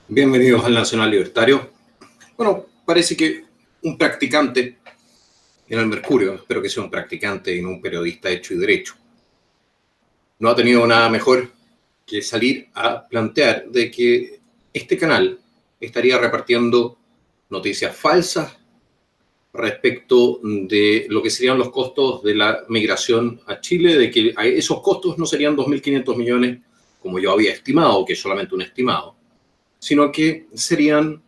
Bienvenidos al Nacional Libertario. Bueno, parece que un practicante en el Mercurio, espero que sea un practicante y no un periodista hecho y derecho, no ha tenido nada mejor que salir a plantear de que este canal estaría repartiendo noticias falsas respecto de lo que serían los costos de la migración a Chile, de que esos costos no serían 2.500 millones, como yo había estimado, que es solamente un estimado, sino que serían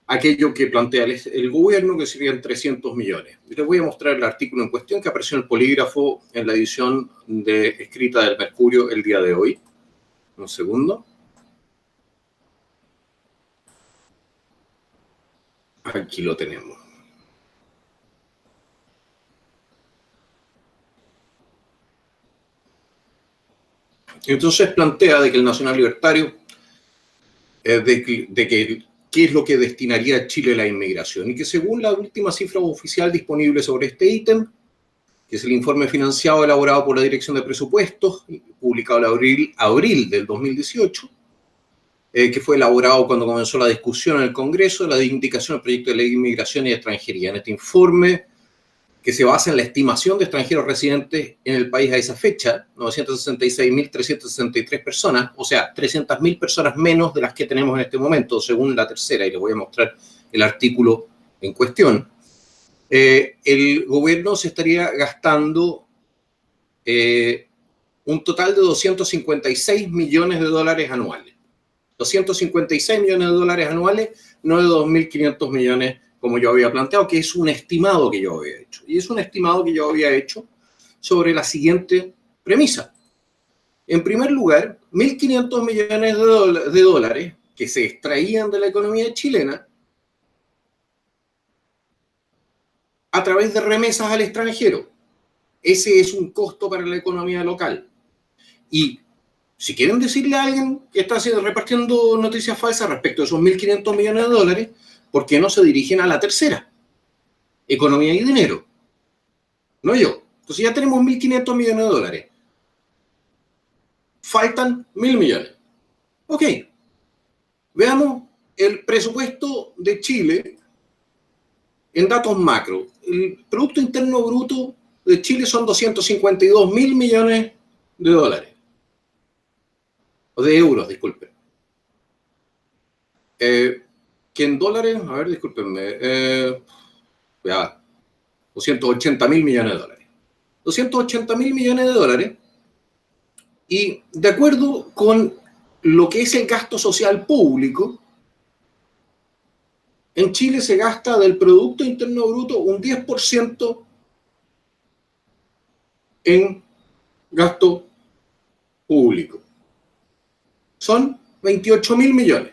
aquello que plantea el gobierno, que serían 300 millones. Y les voy a mostrar el artículo en cuestión que apareció en el Polígrafo en la edición escrita del Mercurio el día de hoy. Un segundo. Aquí lo tenemos. Entonces plantea de que el Nacional Libertario, de que qué es lo que destinaría Chile a la inmigración, y que según la última cifra oficial disponible sobre este ítem, que es el informe financiado elaborado por la Dirección de Presupuestos, publicado en abril del 2018, que fue elaborado cuando comenzó la discusión en el Congreso, la indicación del proyecto de ley de inmigración y extranjería. En este informe, que se basa en la estimación de extranjeros residentes en el país a esa fecha, 966.363 personas, o sea, 300.000 personas menos de las que tenemos en este momento, según la tercera, y les voy a mostrar el artículo en cuestión. El gobierno se estaría gastando un total de 256 millones de dólares anuales. 256 millones de dólares anuales, no de 2.500 millones como yo había planteado, que es un estimado que yo había hecho. Y es un estimado que yo había hecho sobre la siguiente premisa. En primer lugar, 1.500 millones de dólares que se extraían de la economía chilena a través de remesas al extranjero. Ese es un costo para la economía local. Y si quieren decirle a alguien que está repartiendo noticias falsas respecto a esos 1.500 millones de dólares, ¿por qué no se dirigen a la tercera? Economía y dinero. No yo. Entonces ya tenemos 1.500 millones de dólares. Faltan 1.000 millones. Ok. Veamos el presupuesto de Chile en datos macro. El Producto Interno Bruto de Chile son 252.000 millones de dólares. O de euros, disculpen. Que en dólares, a ver, discúlpenme, ya, 280.000 millones de dólares. 280.000 millones de dólares. Y de acuerdo con lo que es el gasto social público, en Chile se gasta del Producto Interno Bruto un 10% en gasto público. Son 28.000 millones.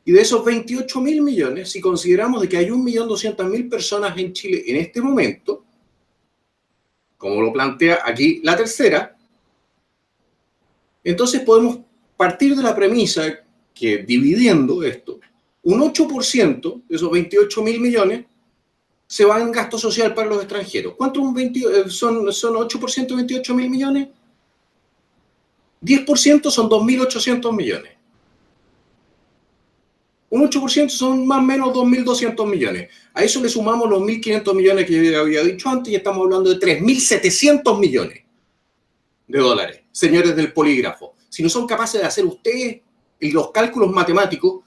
Y de esos 28.000 millones, si consideramos de que hay 1.200.000 personas en Chile en este momento, como lo plantea aquí la tercera, entonces podemos partir de la premisa que dividiendo esto, un 8% de esos 28.000 millones se va en gasto social para los extranjeros. ¿Cuánto son 8% de 28.000 millones? 10% son 2.800 millones. Un 8% son más o menos 2.200 millones. A eso le sumamos los 1.500 millones que yo había dicho antes y estamos hablando de 3.700 millones de dólares. Señores del Polígrafo, si no son capaces de hacer ustedes los cálculos matemáticos,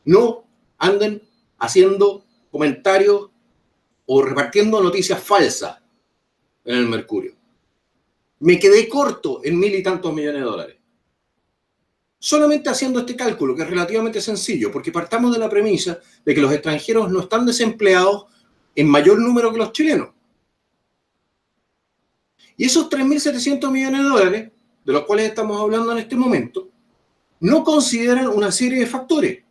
no anden haciendo comentarios o repartiendo noticias falsas en el Mercurio. Me quedé corto en 1.000 y tantos millones de dólares. Solamente haciendo este cálculo, que es relativamente sencillo, porque partamos de la premisa de que los extranjeros no están desempleados en mayor número que los chilenos. Y esos 3.700 millones de dólares, de los cuales estamos hablando en este momento, no consideran una serie de factores,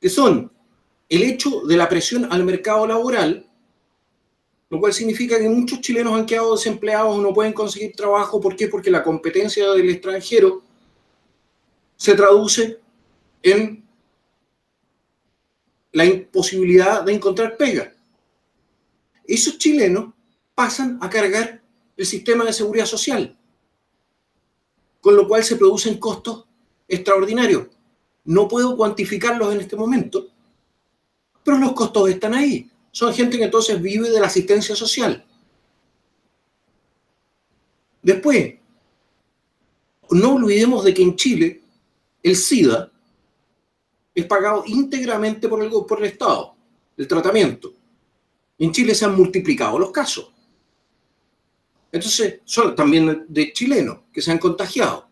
que son el hecho de la presión al mercado laboral, lo cual significa que muchos chilenos han quedado desempleados o no pueden conseguir trabajo. ¿Por qué? Porque la competencia del extranjero se traduce en la imposibilidad de encontrar pega. Esos chilenos pasan a cargar el sistema de seguridad social. con lo cual se producen costos extraordinarios. No puedo cuantificarlos en este momento, pero los costos están ahí. Son gente que entonces vive de la asistencia social. Después, no olvidemos de que en Chile el SIDA es pagado íntegramente por el Estado, el tratamiento. En Chile se han multiplicado los casos. Entonces, son también de chilenos que se han contagiado.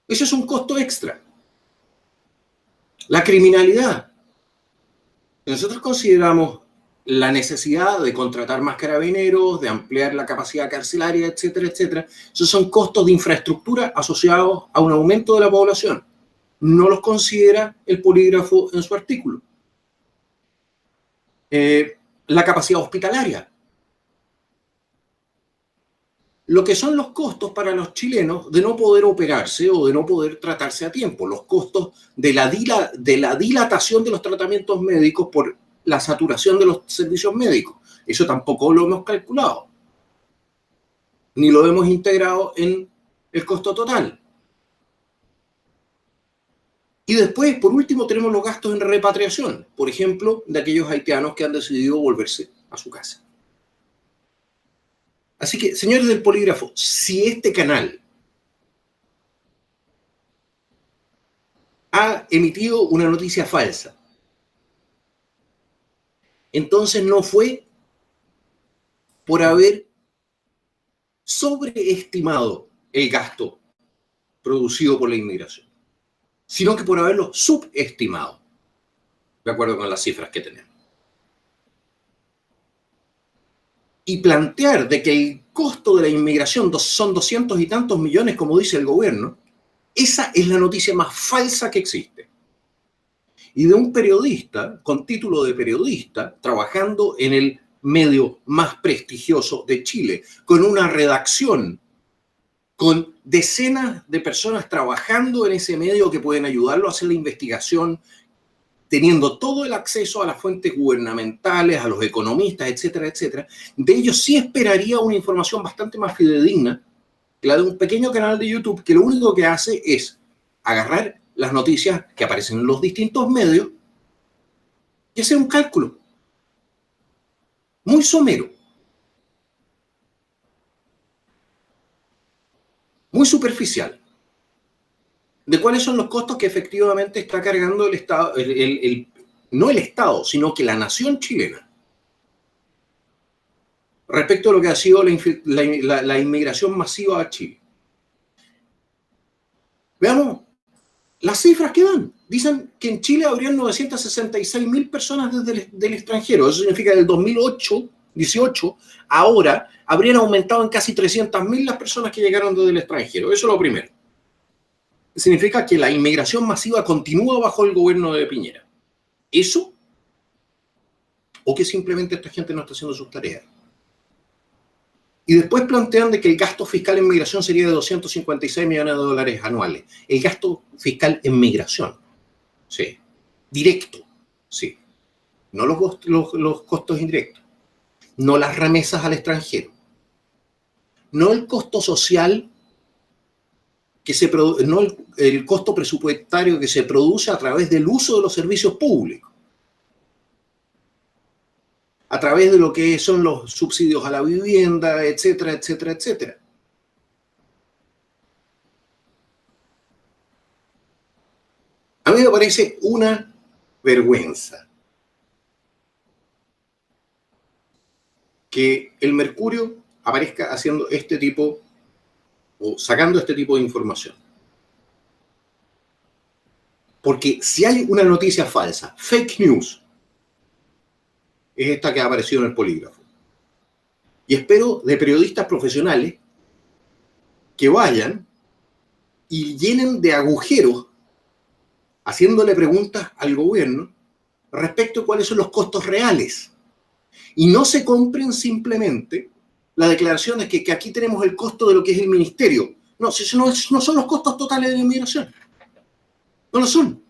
Eso es un costo extra. La criminalidad. Nosotros consideramos la necesidad de contratar más carabineros, de ampliar la capacidad carcelaria, etcétera, etcétera. Esos son costos de infraestructura asociados a un aumento de la población. No los considera el polígrafo en su artículo. La capacidad hospitalaria. Lo que son los costos para los chilenos de no poder operarse o de no poder tratarse a tiempo, los costos de la dilatación de los tratamientos médicos por la saturación de los servicios médicos. Eso tampoco lo hemos calculado, ni lo hemos integrado en el costo total. Y después, por último, tenemos los gastos en repatriación, por ejemplo, de aquellos haitianos que han decidido volverse a su casa. Así que, señores del polígrafo, si este canal ha emitido una noticia falsa, entonces no fue por haber sobreestimado el gasto producido por la inmigración, sino que por haberlo subestimado, de acuerdo con las cifras que tenemos. Y plantear de que el costo de la inmigración son 200 y tantos millones, como dice el gobierno, esa es la noticia más falsa que existe. Y de un periodista, con título de periodista, trabajando en el medio más prestigioso de Chile, con una redacción, con decenas de personas trabajando en ese medio que pueden ayudarlo a hacer la investigación, teniendo todo el acceso a las fuentes gubernamentales, a los economistas, etcétera, etcétera. De ellos sí esperaría una información bastante más fidedigna que la de un pequeño canal de YouTube que lo único que hace es agarrar las noticias que aparecen en los distintos medios y hacer un cálculo muy somero, muy superficial, de cuáles son los costos que efectivamente está cargando el Estado, no el Estado, sino que la nación chilena, respecto a lo que ha sido la inmigración masiva a Chile. Veamos las cifras que dan. Dicen que en Chile habrían 966.000 personas desde el extranjero. Eso significa que del 2018 ahora habrían aumentado en casi 300.000 las personas que llegaron desde el extranjero. Eso es lo primero. Significa que la inmigración masiva continúa bajo el gobierno de Piñera. ¿Eso? ¿O que simplemente esta gente no está haciendo sus tareas? Y después plantean de que el gasto fiscal en migración sería de 256 millones de dólares anuales. El gasto fiscal en migración, sí. Directo, sí. No los costos indirectos. No las remesas al extranjero. No el costo social, no el costo presupuestario que se produce a través del uso de los servicios públicos, a través de lo que son los subsidios a la vivienda, etcétera, etcétera, etcétera. A mí me parece una vergüenza que el Mercurio aparezca haciendo este tipo o sacando este tipo de información. Porque si hay una noticia falsa, fake news, es esta que ha aparecido en el polígrafo. Y espero de periodistas profesionales que vayan y llenen de agujeros haciéndole preguntas al gobierno respecto a cuáles son los costos reales. Y no se compren simplemente la declaración de que aquí tenemos el costo de lo que es el ministerio. No, eso no son los costos totales de la inmigración. No lo son.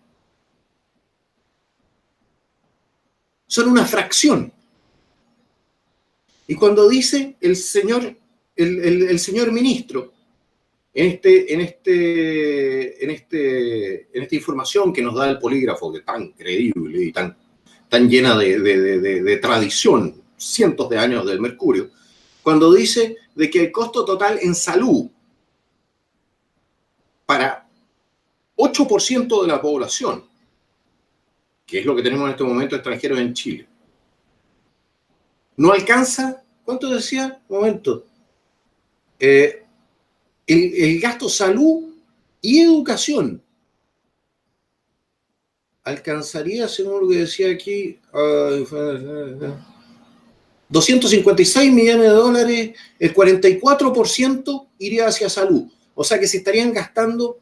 Son una fracción. Y cuando dice el señor ministro, esta información que nos da el polígrafo, que es tan creíble y tan llena de tradición, cientos de años del mercurio, cuando dice de que el costo total en salud para 8% de la población, que es lo que tenemos en este momento extranjeros en Chile, no alcanza, ¿cuánto decía? Un momento. El gasto salud y educación alcanzaría, según lo que decía aquí, 256 millones de dólares, el 44% iría hacia salud. O sea que se estarían gastando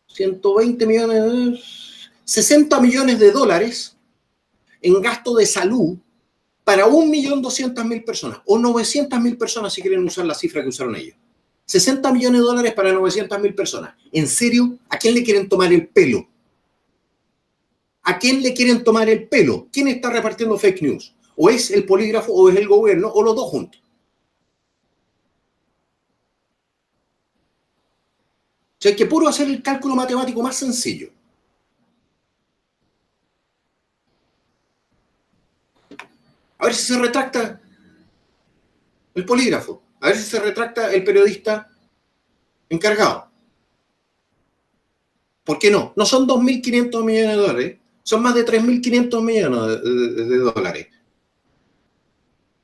120 millones de dólares, 60 millones de dólares en gasto de salud para 1.200.000 personas, o 900.000 personas si quieren usar la cifra que usaron ellos. 60 millones de dólares para 900.000 personas. ¿En serio? ¿A quién le quieren tomar el pelo? ¿A quién le quieren tomar el pelo? ¿Quién está repartiendo fake news? ¿O es el polígrafo, o es el gobierno, o los dos juntos? O sea, hay que puro hacer el cálculo matemático más sencillo. A ver si se retracta el polígrafo. A ver si se retracta el periodista encargado. ¿Por qué no? No son 2.500 millones de dólares, son más de 3.500 millones de dólares.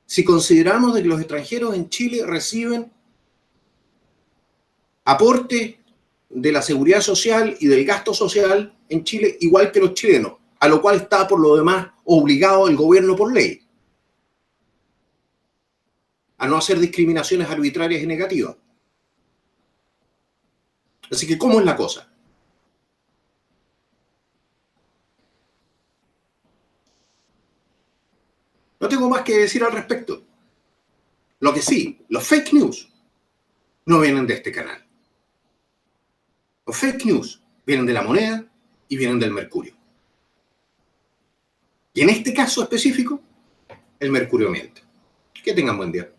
Si consideramos de que los extranjeros en Chile reciben aporte de la seguridad social y del gasto social en Chile igual que los chilenos, a lo cual está por lo demás obligado el gobierno por ley a no hacer discriminaciones arbitrarias y negativas. Así que, ¿cómo es la cosa? No tengo más que decir al respecto. Lo que sí, los fake news no vienen de este canal. Los fake news vienen de La Moneda y vienen del Mercurio. Y en este caso específico, el Mercurio miente. Que tengan buen día.